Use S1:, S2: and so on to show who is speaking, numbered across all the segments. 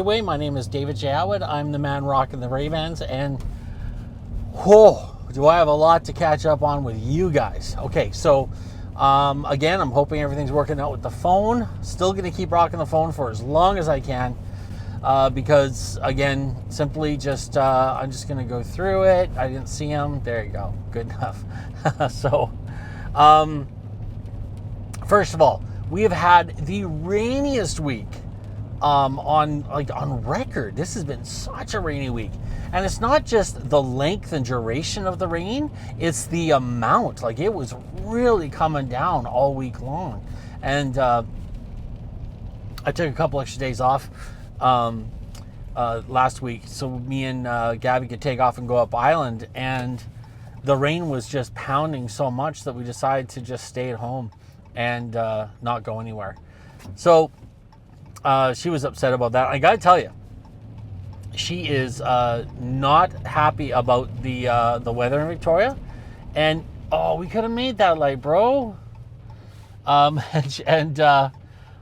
S1: Freeway. My name is David J. Atwood. I'm the man rocking the Ray-Bans, and whoa, do I have a lot to catch up on with you guys. Okay, so again, I'm hoping everything's working out with the phone. Still going to keep rocking the phone for as long as I can because, again, simply just I'm just going to go through it. I didn't see him. There you go. Good enough. So, first of all, we have had the rainiest week on record. This has been such a rainy week, and it's not just the length and duration of the rain, it's the amount. Like, it was really coming down all week long. And I took a couple extra days off last week so me and Gabby could take off and go up island, and the rain was just pounding so much that we decided to just stay at home and not go anywhere. So she was upset about that. I gotta tell you, she is not happy about the weather in Victoria, and we could have made that light, bro. And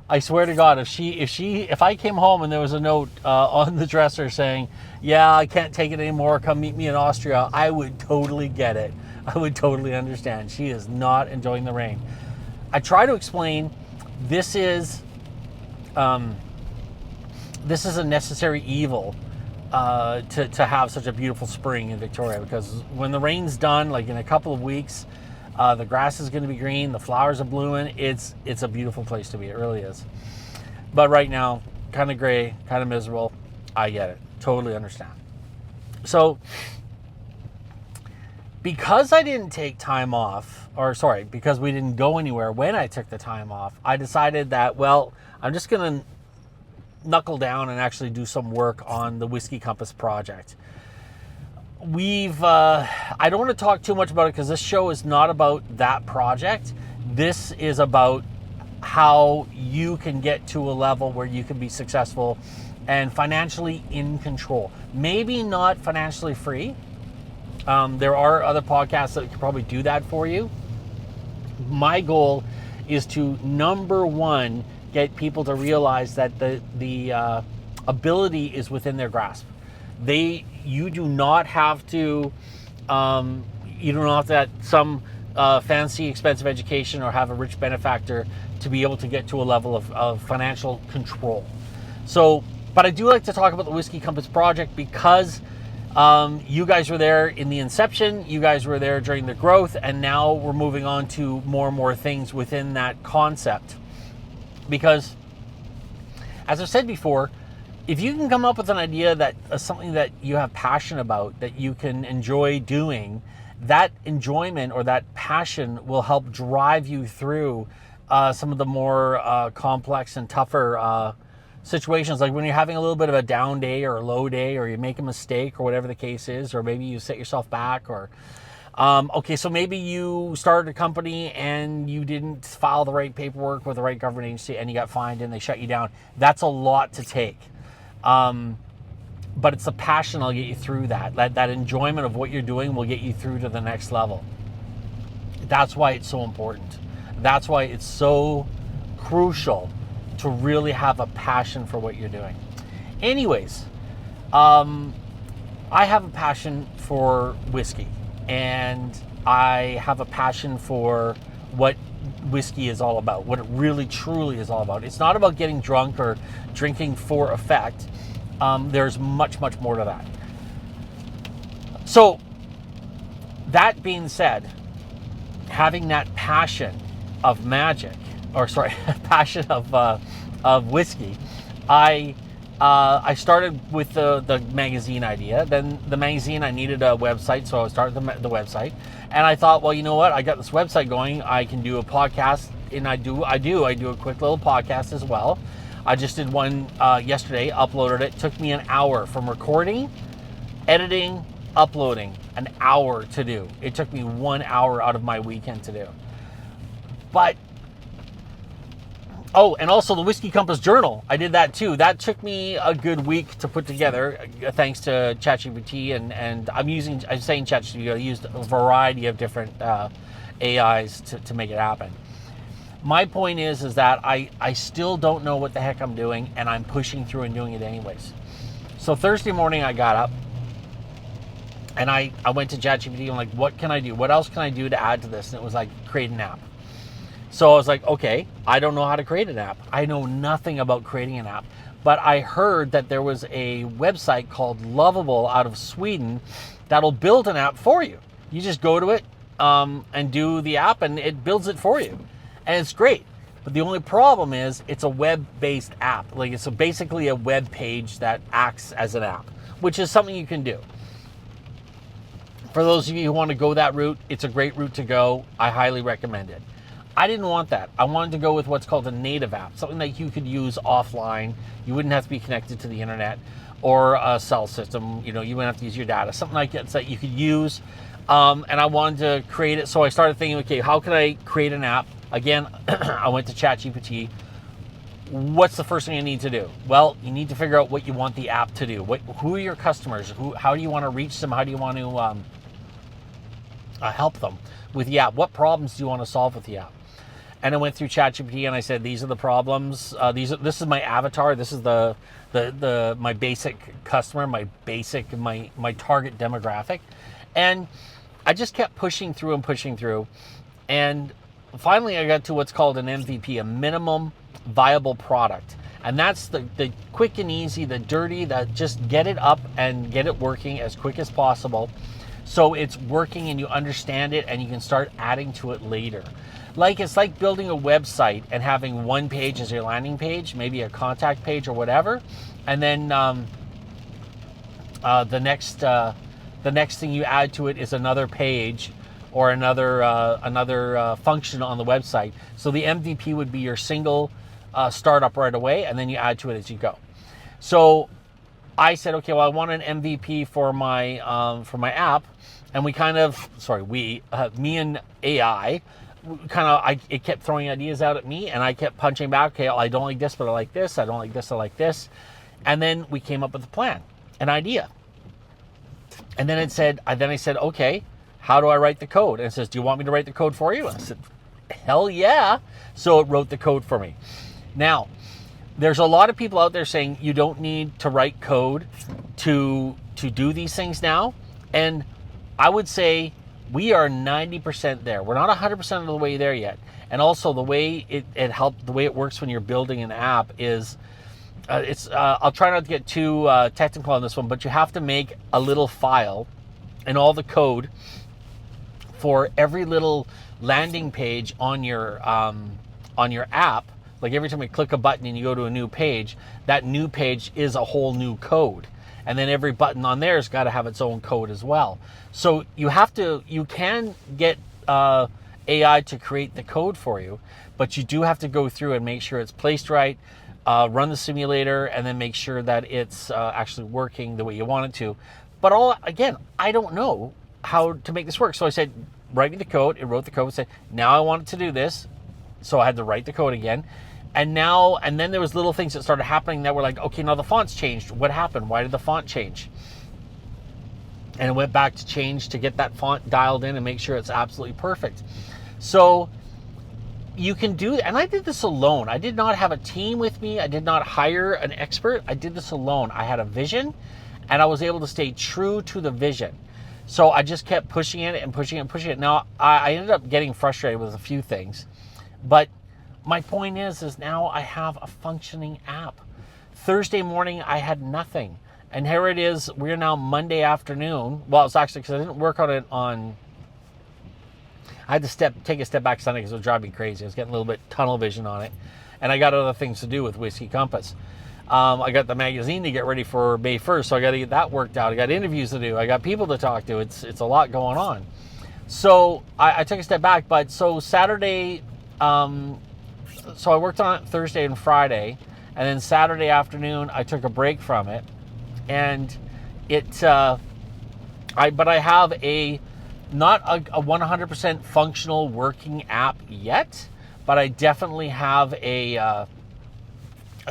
S1: I swear to God, if I came home and there was a note on the dresser saying, "Yeah, I can't take it anymore. Come meet me in Austria," I would totally get it. I would totally understand. She is not enjoying the rain. I try to explain this is a necessary evil to have such a beautiful spring in Victoria, because when the rain's done, like in a couple of weeks, the grass is going to be green, the flowers are blooming. It's a beautiful place to be. It really is. But right now, kind of gray, kind of miserable. I get it. Totally understand. So, because I didn't take time off, because we didn't go anywhere when I took the time off, I decided that, well, I'm just going to knuckle down and actually do some work on the Whiskey Compass project. I don't want to talk too much about it because this show is not about that project. This is about how you can get to a level where you can be successful and financially in control. Maybe not financially free. There are other podcasts that can probably do that for you. My goal is to, number one, get people to realize that the ability is within their grasp. You do not have to have some fancy, expensive education or have a rich benefactor to be able to get to a level of financial control. So, but I do like to talk about the Whiskey Compass project because you guys were there in the inception, you guys were there during the growth, and now we're moving on to more and more things within that concept. Because, as I've said before, if you can come up with an idea that something that you have passion about, that you can enjoy doing, that enjoyment or that passion will help drive you through some of the more complex and tougher situations, like when you're having a little bit of a down day or a low day, or you make a mistake or whatever the case is, or maybe you set yourself back, or so maybe you started a company and you didn't file the right paperwork with the right government agency and you got fined and they shut you down. That's a lot to take. But it's the passion that'll get you through that. That enjoyment of what you're doing will get you through to the next level. That's why it's so important. That's why it's so crucial to really have a passion for what you're doing. Anyways, I have a passion for whiskey, and I have a passion for what whiskey is all about, what it really truly is all about. It's not about getting drunk or drinking for effect. There's much, much more to that. So, that being said, having that passion of passion of whiskey, I started with the magazine idea. Then the magazine, I needed a website, so I started the website. And I thought, well, you know what? I got this website going. I can do a podcast, and I do a quick little podcast as well. I just did one yesterday, uploaded it. Took me an hour from recording, editing, uploading, an hour to do. It took me 1 hour out of my weekend to do. But, and also the Whiskey Compass Journal, I did that too. That took me a good week to put together, thanks to ChatGPT, and I'm saying ChatGPT, I used a variety of different AIs to make it happen. My point is that I still don't know what the heck I'm doing, and I'm pushing through and doing it anyways. So Thursday morning I got up and I went to ChatGPT and like, what can I do? What else can I do to add to this? And it was like, create an app. So I was like, okay, I don't know how to create an app. I know nothing about creating an app, but I heard that there was a website called Lovable out of Sweden that'll build an app for you. You just go to it and do the app and it builds it for you. And it's great. But the only problem is it's a web-based app. Like it's basically a web page that acts as an app, which is something you can do. For those of you who want to go that route, it's a great route to go. I highly recommend it. I didn't want that. I wanted to go with what's called a native app, something that you could use offline. You wouldn't have to be connected to the internet or a cell system. You wouldn't have to use your data. Something like that you could use. And I wanted to create it. So I started thinking, okay, how can I create an app? Again, I went to ChatGPT. What's the first thing I need to do? Well, you need to figure out what you want the app to do. Who are your customers? How do you want to reach them? How do you want to help them with the app? What problems do you want to solve with the app? And I went through ChatGPT and I said, these are the problems. This is my avatar. This is my basic customer, my target demographic. And I just kept pushing through. And finally I got to what's called an MVP, a minimum viable product. And that's the quick and easy, the dirty, that just get it up and get it working as quick as possible. So it's working and you understand it and you can start adding to it later. It's like building a website and having one page as your landing page, maybe a contact page or whatever. And then the next thing you add to it is another page or another function on the website. So the MVP would be your single startup right away, and then you add to it as you go. So I said, okay, well, I want an MVP for my app, and me and AI, it kept throwing ideas out at me, and I kept punching back. Okay, I don't like this, but I like this. I don't like this, I like this, and then we came up with a plan, an idea. And then I said, okay, how do I write the code? And it says, do you want me to write the code for you? And I said, hell yeah. So it wrote the code for me. Now, there's a lot of people out there saying you don't need to write code to do these things now. And I would say we are 90% there. We're not 100% of the way there yet. And also the way the way it works when you're building an app is, I'll try not to get too technical on this one, but you have to make a little file and all the code for every little landing page on your app. Like every time you click a button and you go to a new page, that new page is a whole new code. And then every button on there has got to have its own code as well. So you can get AI to create the code for you, but you do have to go through and make sure it's placed right, run the simulator, and then make sure that it's actually working the way you want it to. But I don't know how to make this work. So I said, write me the code. It wrote the code and said, now I want it to do this. So I had to write the code again. And then there was little things that started happening that were like, okay, now the font's changed. What happened? Why did the font change? And it went back to change to get that font dialed in and make sure it's absolutely perfect. So you can do, and I did this alone. I did not have a team with me. I did not hire an expert. I did this alone. I had a vision and I was able to stay true to the vision. So I just kept pushing it and pushing it and pushing it. Now I ended up getting frustrated with a few things, but my point is now I have a functioning app. Thursday morning, I had nothing. And here it is, we're now Monday afternoon. Well, it's actually because I didn't work on it I had to take a step back Sunday because it was driving me crazy. I was getting a little bit tunnel vision on it. And I got other things to do with Whiskey Compass. I got the magazine to get ready for May 1st, so I got to get that worked out. I got interviews to do. I got people to talk to. It's a lot going on. So I took a step back. But so Saturday... So I worked on it Thursday and Friday, and then Saturday afternoon I took a break from it, and I have not a 100% functional working app yet, but I definitely have a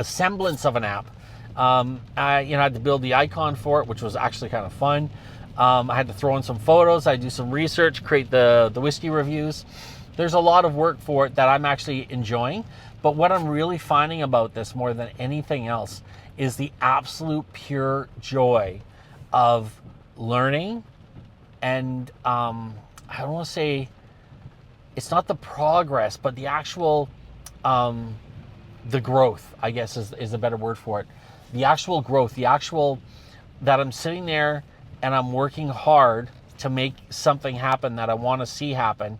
S1: semblance of an app. I had to build the icon for it, which was actually kind of fun. I had to throw in some photos. I do some research, create the whiskey reviews. There's a lot of work for it that I'm actually enjoying. But what I'm really finding about this more than anything else is the absolute pure joy of learning. And I don't want to say it's not the progress, but the actual, the growth, I guess is a better word for it. The actual growth, the actual that I'm sitting there and I'm working hard to make something happen that I want to see happen,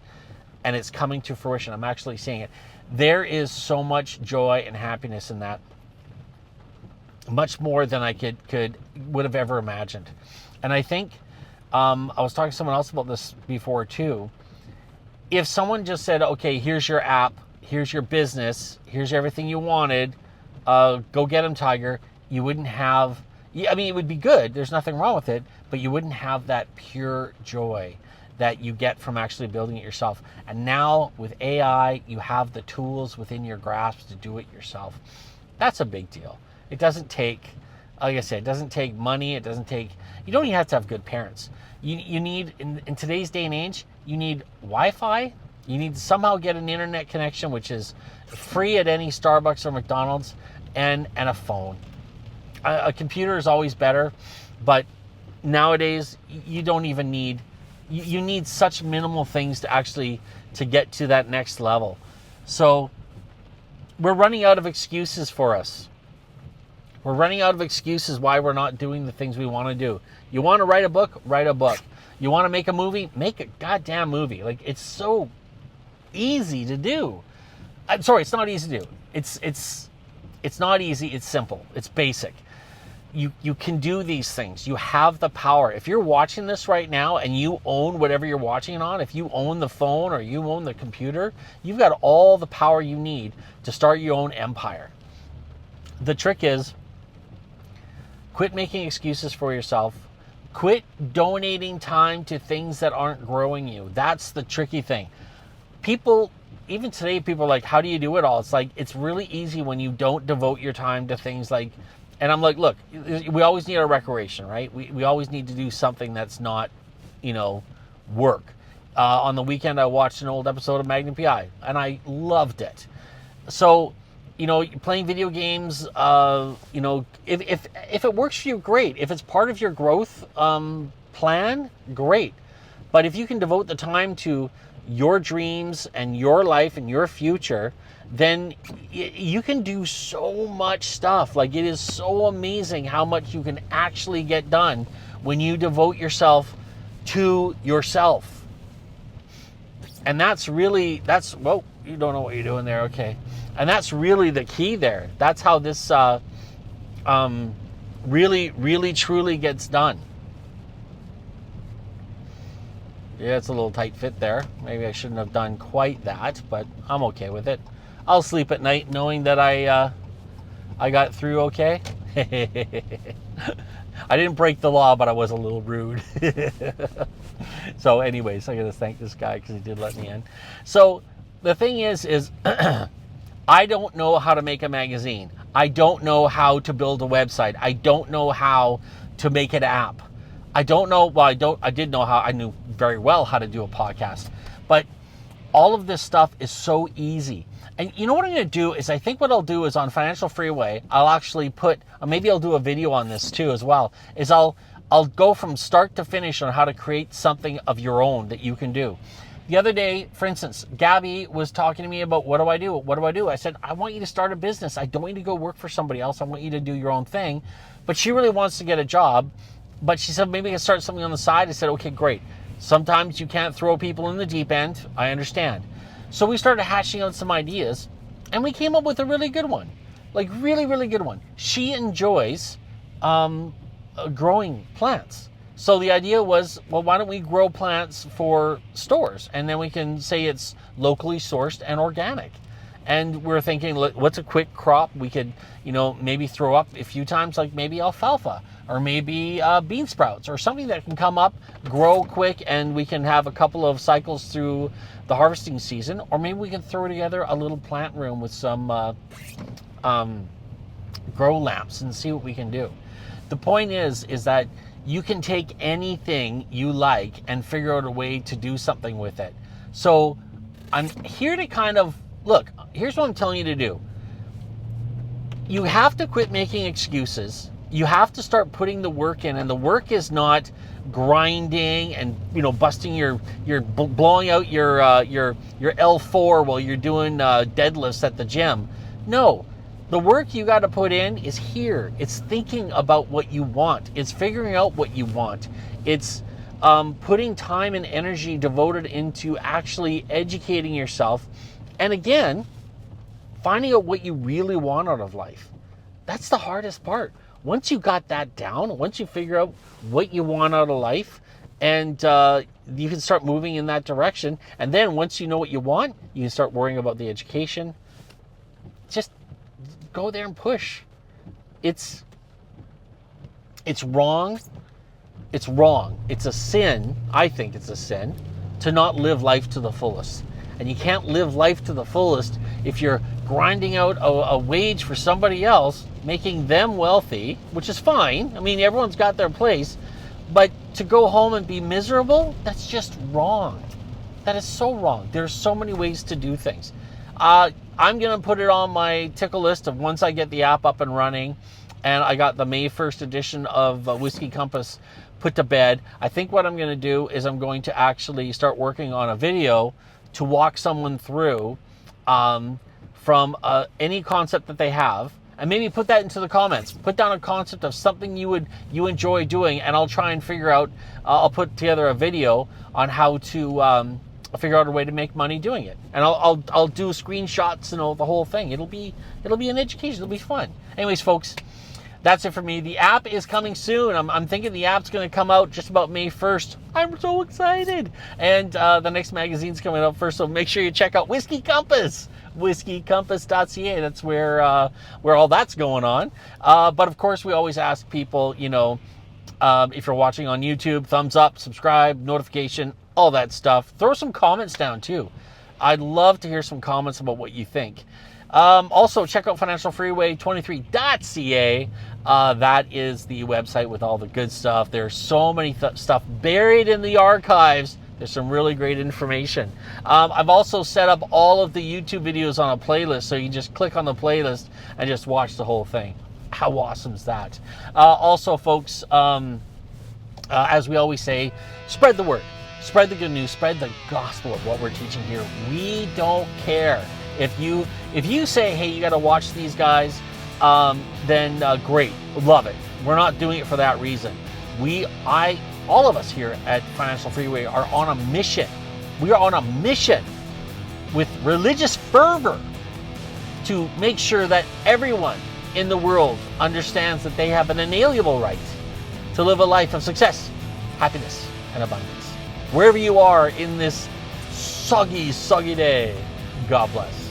S1: and it's coming to fruition. I'm actually seeing it. There is so much joy and happiness in that, much more than I would have ever imagined. And I think I was talking to someone else about this before too. If someone just said, okay, here's your app, here's your business, here's everything you wanted, go get them, Tiger, you wouldn't have, I mean, it would be good, there's nothing wrong with it, but you wouldn't have that pure joy that you get from actually building it yourself. And now with AI, you have the tools within your grasp to do it yourself. That's a big deal. It doesn't take, like I said, it doesn't take money, it doesn't take, you don't even have to have good parents. You need, in today's day and age, you need Wi-Fi, you need to somehow get an internet connection, which is free at any Starbucks or McDonald's, and a phone. A computer is always better, but nowadays you don't even need, you need such minimal things to actually to get to that next level. So we're running out of excuses for us. We're running out of excuses why we're not doing the things we want to do. You want to write a book? Write a book. You want to make a movie? Make a goddamn movie. Like, it's so easy to do. I'm sorry, it's not easy to do. It's not easy, it's simple. It's basic. You can do these things. You have the power. If you're watching this right now and you own whatever you're watching it on, if you own the phone or you own the computer, you've got all the power you need to start your own empire. The trick is, quit making excuses for yourself. Quit donating time to things that aren't growing you. That's the tricky thing. People, even today, people are like, how do you do it all? It's like, it's really easy when you don't devote your time to things like, and I'm like, look, we always need our recreation, right? We always need to do something that's not, work. On the weekend, I watched an old episode of Magnum PI, and I loved it. So, playing video games, if it works for you, great. If it's part of your growth plan, great. But if you can devote the time to your dreams and your life and your future, then you can do so much stuff. Like, it is so amazing how much you can actually get done when you devote yourself to yourself. And whoa, you don't know what you're doing there, okay. And that's really the key there. That's how this really, really, truly gets done. Yeah, it's a little tight fit there. Maybe I shouldn't have done quite that, but I'm okay with it. I'll sleep at night knowing that I got through okay. I didn't break the law, but I was a little rude. So anyways, I gotta thank this guy because he did let me in. So the thing is I don't know how to make a magazine. I don't know how to build a website. I don't know how to make an app. I don't know, I knew very well how to do a podcast, but all of this stuff is so easy. And you know what I'm going to do is, I think what I'll do is on Financial Freeway, I'll actually maybe I'll do a video on this too as well, is I'll go from start to finish on how to create something of your own that you can do. The other day, for instance, Gabby was talking to me about, what do I do? What do I do? I said, I want you to start a business. I don't want you to go work for somebody else. I want you to do your own thing. But she really wants to get a job. But she said, maybe I can start something on the side. I said, okay, great. Sometimes you can't throw people in the deep end. I understand. So we started hatching out some ideas, and we came up with a really good one. Like, really, really good one. She enjoys growing plants. So the idea was, well, why don't we grow plants for stores? And then we can say it's locally sourced and organic. And we're thinking, what's a quick crop we could, maybe throw up a few times, like maybe alfalfa or maybe bean sprouts or something that can come up, grow quick, and we can have a couple of cycles through the harvesting season. Or maybe we can throw together a little plant room with some grow lamps and see what we can do. The point is that you can take anything you like and figure out a way to do something with it. So I'm here to kind of, look, here's what I'm telling you to do. You have to quit making excuses. You have to start putting the work in, and the work is not grinding and, you know, busting blowing out your L4 while you're doing deadlifts at the gym. No, the work you got to put in is here. It's thinking about what you want. It's figuring out what you want. It's putting time and energy devoted into actually educating yourself. And again, finding out what you really want out of life. That's the hardest part. Once you got that down, once you figure out what you want out of life, and you can start moving in that direction. And then once you know what you want, you can start worrying about the education. Just go there and push. It's wrong. It's wrong. It's a sin. I think it's a sin to not live life to the fullest. And you can't live life to the fullest if you're grinding out a wage for somebody else, making them wealthy, which is fine. I mean, everyone's got their place. But to go home and be miserable, that's just wrong. That is so wrong. There's so many ways to do things. I'm going to put it on my tickle list of once I get the app up and running, and I got the May 1st edition of Whiskey Compass put to bed. I think what I'm going to do is I'm going to actually start working on a video to walk someone through from any concept that they have, and maybe put that into the comments. Put down a concept of something you enjoy doing, and I'll try and figure out. I'll put together a video on how to figure out a way to make money doing it, and I'll do screenshots and all the whole thing. It'll be an education. It'll be fun. Anyways, folks, that's it for me. The app is coming soon. I'm thinking the app's going to come out just about May 1st. I'm so excited. And the next magazine's coming out first, so make sure you check out Whiskey Compass, whiskeycompass.ca. That's where all that's going on. But of course, we always ask people, you know, if you're watching on YouTube, thumbs up, subscribe, notification, all that stuff. Throw some comments down too. I'd love to hear some comments about what you think. Also, check out financialfreeway23.ca. That is the website with all the good stuff. There's so many stuff buried in the archives. There's some really great information. I've also set up all of the YouTube videos on a playlist, so you just click on the playlist and just watch the whole thing. How awesome is that? Also, folks, as we always say, spread the word. Spread the good news. Spread the gospel of what we're teaching here. We don't care. If you say, hey, you got to watch these guys, then great, love it. We're not doing it for that reason. All of us here at Financial Freeway are on a mission. We are on a mission with religious fervor to make sure that everyone in the world understands that they have an inalienable right to live a life of success, happiness, and abundance. Wherever you are in this soggy day, God bless.